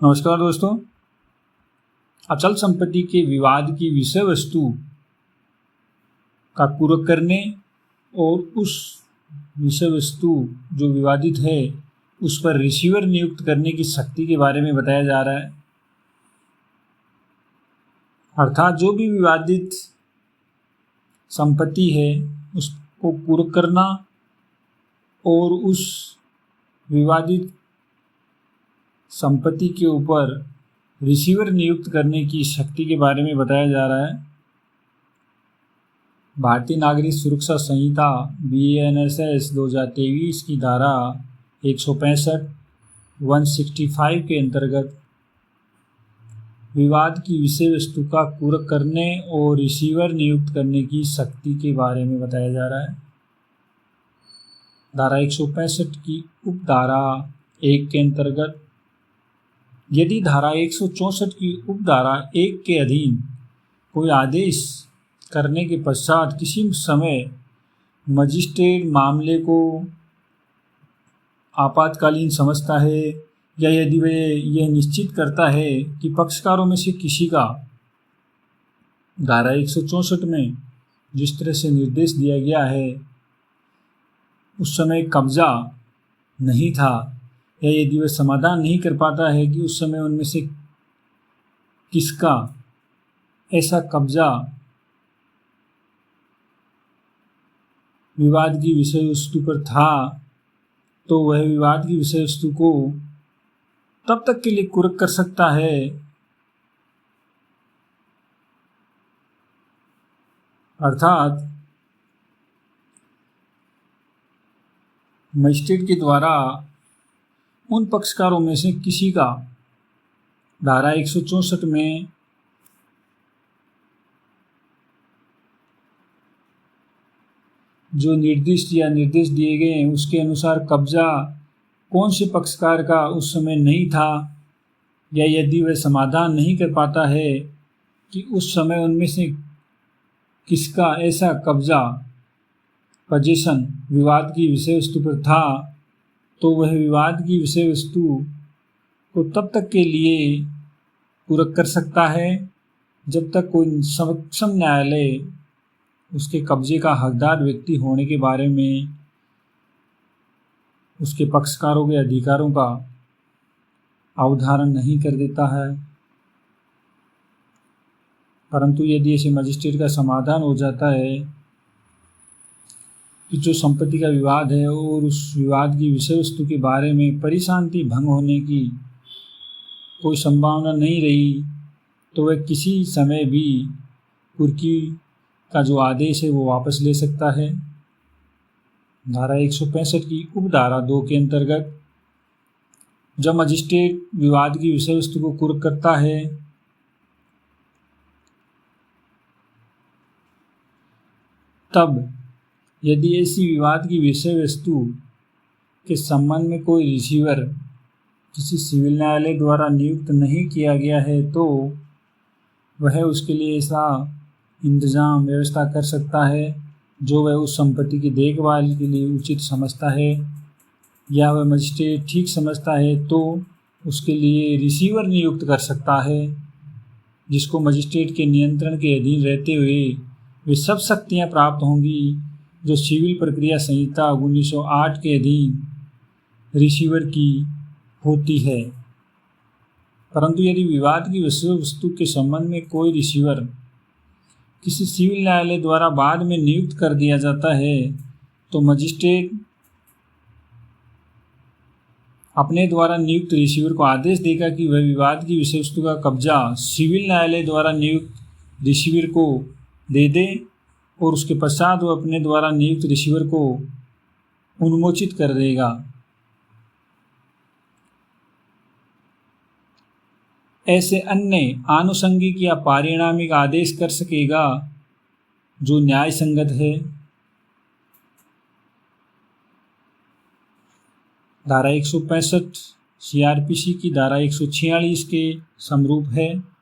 नमस्कार दोस्तों। अचल संपत्ति के विवाद की विषय वस्तु का पूरक करने और उस विषय वस्तु जो विवादित है उस पर रिसीवर नियुक्त करने की शक्ति के बारे में बताया जा रहा है। अर्थात जो भी विवादित संपत्ति है उसको पूरक करना और उस विवादित संपत्ति के ऊपर रिसीवर नियुक्त करने की शक्ति के बारे में बताया जा रहा है। भारतीय नागरिक सुरक्षा संहिता BENSS 2023 की धारा 165 के अंतर्गत विवाद की विषय वस्तु का पूरक करने और रिसीवर नियुक्त करने की शक्ति के बारे में बताया जा रहा है। धारा 165 की उपधारा 1 के अंतर्गत यदि धारा 164 की उपधारा 1 के अधीन कोई आदेश करने के पश्चात किसी समय मजिस्ट्रेट मामले को आपातकालीन समझता है या यदि वह यह निश्चित करता है कि पक्षकारों में से किसी का धारा 164 में जिस तरह से निर्देश दिया गया है उस समय कब्जा नहीं था, या यदि वह समाधान नहीं कर पाता है कि उस समय उनमें से किसका ऐसा कब्जा विवाद की विषय वस्तु पर था, तो वह विवाद की विषय वस्तु को तब तक के लिए पूरक कर सकता है अर्थात मजिस्ट्रेट के द्वारा उन पक्षकारों में से किसी का धारा 164 में जो निर्दिष्ट या निर्देश दिए गए हैं उसके अनुसार कब्जा कौन से पक्षकार का उस समय नहीं था, या यदि वह समाधान नहीं कर पाता है कि उस समय उनमें से किसका ऐसा कब्जा पोजीशन विवाद की विषय वस्तु पर था, तो वह विवाद की विषय वस्तु को तब तक के लिए पूरक कर सकता है जब तक कोई सक्षम न्यायालय उसके कब्जे का हकदार व्यक्ति होने के बारे में उसके पक्षकारों के अधिकारों का अवधारण नहीं कर देता है। परंतु यदि ऐसे मजिस्ट्रेट का समाधान हो जाता है कि जो संपत्ति का विवाद है और उस विवाद की विषय वस्तु के बारे में परिशांति भंग होने की कोई संभावना नहीं रही, तो वह किसी समय भी कुर्की का जो आदेश है वो वापस ले सकता है। धारा 165 की उपधारा 2 के अंतर्गत जब मजिस्ट्रेट विवाद की विषय वस्तु को पूरक करता है तब यदि ऐसी विवाद की विषय वस्तु के संबंध में कोई रिसीवर किसी सिविल न्यायालय द्वारा नियुक्त नहीं किया गया है तो वह उसके लिए ऐसा इंतजाम व्यवस्था कर सकता है जो वह उस संपत्ति की देखभाल के लिए उचित समझता है, या वह मजिस्ट्रेट ठीक समझता है तो उसके लिए रिसीवर नियुक्त कर सकता है, जिसको मजिस्ट्रेट के नियंत्रण के अधीन रहते हुए वे सब शक्तियाँ प्राप्त होंगी जो सिविल प्रक्रिया संहिता 1908 के अधीन रिसीवर की होती है। परंतु यदि विवाद की विषय वस्तु के संबंध में कोई रिसीवर किसी सिविल न्यायालय द्वारा बाद में नियुक्त कर दिया जाता है तो मजिस्ट्रेट अपने द्वारा नियुक्त रिसीवर को आदेश देगा कि वह विवाद की विषय वस्तु का कब्जा सिविल न्यायालय द्वारा नियुक्त रिसीवर को दे दे और उसके पश्चात वह अपने द्वारा नियुक्त रिसीवर को उन्मोचित कर देगा। ऐसे अन्य आनुषंगिक या पारिणामिक आदेश कर सकेगा जो न्याय संगत है। धारा 165 CRPC की धारा 146 के समरूप है।